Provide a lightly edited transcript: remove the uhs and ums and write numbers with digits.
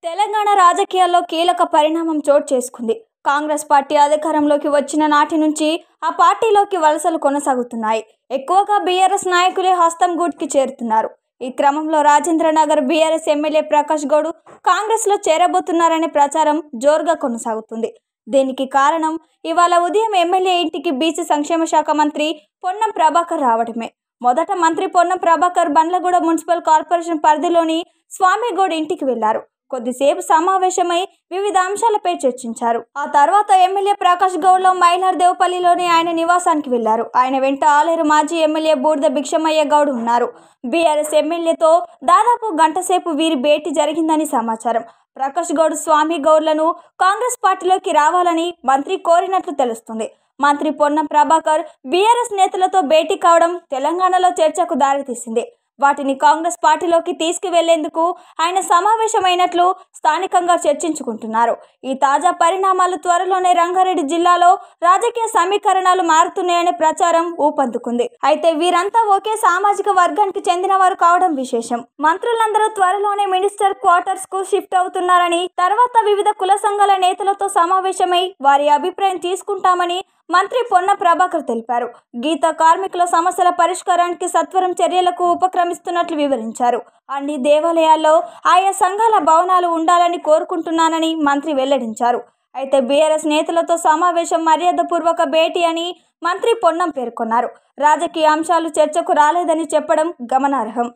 తెలంగాణ రాజకీయాల్లో కీలక పరిణామం చోటు చేసుకుంది. కాంగ్రెస్ పార్టీ అధికారంలోకి వచ్చిన నాటి నుంచి ఆ పార్టీలోకి వలసలు కొనసాగుతున్నాయి. ఎక్కువగా బీఆర్ఎస్ నాయకులే హస్తం గూట్కి చేరుతున్నారు. ఈ క్రమంలో రాజేంద్రనగర్ బీఆర్ఎస్ ఎమ్మెల్యే ప్రకాష్ గౌడ్ కాంగ్రెస్లో చేరబోతున్నారనే ప్రచారం జోరుగా కొనసాగుతుంది. దీనికి కారణం ఇవాళ ఉదయం ఎమ్మెల్యే ఇంటికి బీసీ సంక్షేమ శాఖ మంత్రి పొన్నం ప్రభాకర్ రావడమే. మొదట మంత్రి పొన్నం ప్రభాకర్ బండ్లగూడ మున్సిపల్ కార్పొరేషన్ పరిధిలోని స్వామిగౌడ్ ఇంటికి వెళ్లారు. కొద్దిసేపు సమావేశమై వివిధ అంశాలపై చర్చించారు. ఆ తర్వాత ఎమ్మెల్యే ప్రకాష్ గౌడ్ మైలార్ దేవపల్లిలోని ఆయన నివాసానికి వెళ్లారు. ఆయన వెంట ఆలేరు మాజీ ఎమ్మెల్యే బూడిద భిక్షమయ్య గౌడ్ ఉన్నారు. బీఆర్ఎస్ ఎమ్మెల్యేతో దాదాపు గంట సేపు వీరి భేటీ జరిగిందని సమాచారం. ప్రకాష్ గౌడ్ స్వామి గౌడ్లను కాంగ్రెస్ పార్టీలోకి రావాలని మంత్రి కోరినట్లు తెలుస్తుంది. మంత్రి పొన్నం ప్రభాకర్ బీఆర్ఎస్ నేతలతో భేటీ కావడం తెలంగాణలో చర్చకు దారితీసింది. వాటిని కాంగ్రెస్ పార్టీలోకి తీసుకువెళ్లేందుకు ఆయన సమావేశమైనట్లు స్థానికంగా చర్చించుకుంటున్నారు. ఈ తాజా పరిణామాలు త్వరలోనే రంగారెడ్డి జిల్లాలో రాజకీయ సమీకరణాలు మారుతున్నాయనే ప్రచారం ఊపందుకుంది. అయితే వీరంతా ఒకే సామాజిక వర్గానికి చెందిన వారు కావడం విశేషం. మంత్రులందరూ త్వరలోనే మినిస్టర్ క్వార్టర్స్ కు షిఫ్ట్ అవుతున్నారని, తర్వాత వివిధ కుల సంఘాల నేతలతో సమావేశమై వారి అభిప్రాయం తీసుకుంటామని మంత్రి పొన్నం ప్రభాకర్ తెలిపారు. గీత కార్మికుల సమస్యల పరిష్కారానికి సత్వరం చర్యలకు ఉపక్రమిస్తున్నట్లు వివరించారు. అన్ని దేవాలయాల్లో ఆయా సంఘాల భవనాలు ఉండాలని కోరుకుంటున్నానని మంత్రి వెల్లడించారు. అయితే బీఆర్ఎస్ నేతలతో సమావేశం మర్యాదపూర్వక భేటీ అని మంత్రి పొన్నం పేర్కొన్నారు. రాజకీయ అంశాలు చర్చకు రాలేదని చెప్పడం గమనార్హం.